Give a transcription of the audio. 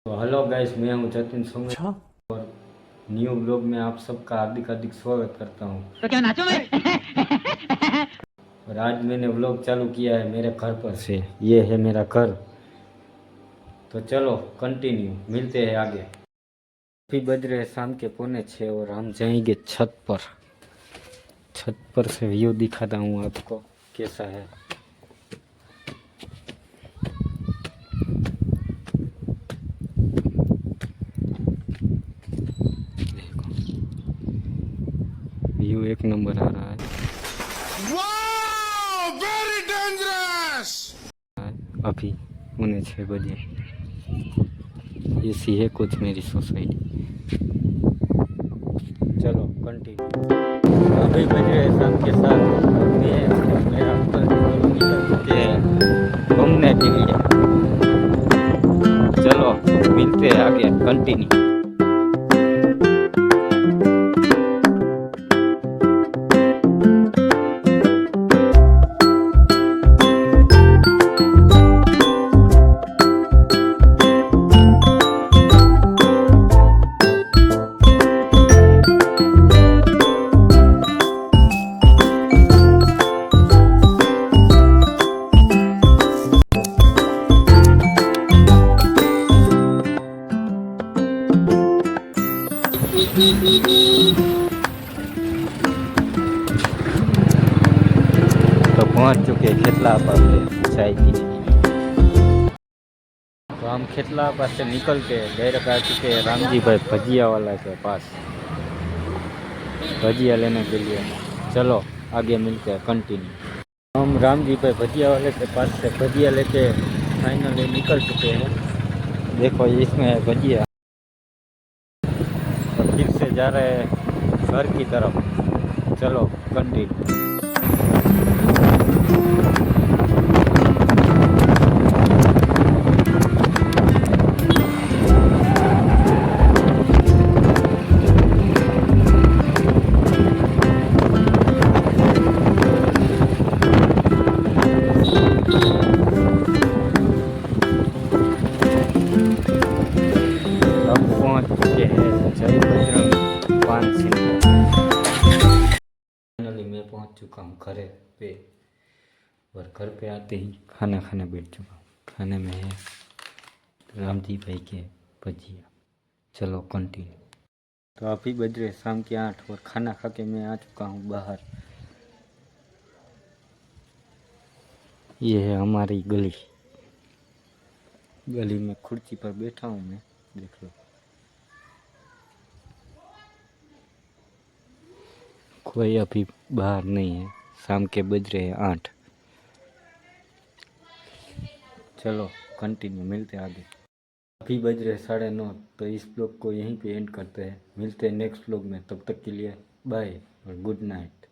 तो hello guys, मैं हूं जतिन सुमेर। अच्छा। और न्यू ब्लॉग में आप सबका हार्दिक हार्दिक स्वागत करता हूं। तो क्या नाचो मैं? और आज मैंने ब्लॉग चालू किया है मेरे घर पर से। ये है मेरा घर। तो चलो कंटिन्यू, मिलते हैं आगे। अभी बज रहे हैं शाम के 5:45 और हम जाएंगे छत पर। छत पर से व्यू दिखाता हूँ आपको कैसा है। देखो, व्यू एक नंबर आ रहा है। Wow, very dangerous. अभी 6:45 ऐसी है कुछ मेरी सोसाइटी। चलो कंटिन्यू। अभी बज रहे हैं शाम के 7 और मैं और मेरा निकल चुके हैं घूमने के लिए। चलो मिलते हैं आगे, कंटिन्यू। तो पहुंच चुके खेतला पर चाय पीने। तो हम खेतला पर से निकल के डायरेक्ट आ चुके हैं रामजी भाई भजिया वाला के पास, भजिया लेने के लिए। चलो आगे मिलते हैं, कंटिन्यू। हम रामजी भाई भजिया वाले के पास से भजिया लेके फाइनली निकल चुके हैं। देखो इसमें है भजिया। और फिर से जा रहे हैं घर की तरफ। चलो कंटिन्यू। अब पहुंच चुके हैं जय बजरंग पान सिंह। फाइनली मैं पहुंच चुका हूँ घर पे। और घर पे आते ही खाना खाने बैठ चुका हूँ। खाने में है रामजी भाई के भजिया। चलो कंटिन्यू। तो अभी बज रहे शाम के 8 और खाना खा के मैं आ चुका हूँ बाहर। ये है हमारी गली। गली में कुर्सी पर बैठा हूँ मैं, देख लो। कोई अभी बाहर नहीं है। शाम के बज रहे हैं 8। चलो कंटिन्यू, मिलते हैं आगे। अभी बज रहे 9:30। तो इस ब्लॉग को यहीं पे एंड करते हैं। मिलते हैं नेक्स्ट ब्लॉग में। तब तक के लिए बाय और गुड नाइट।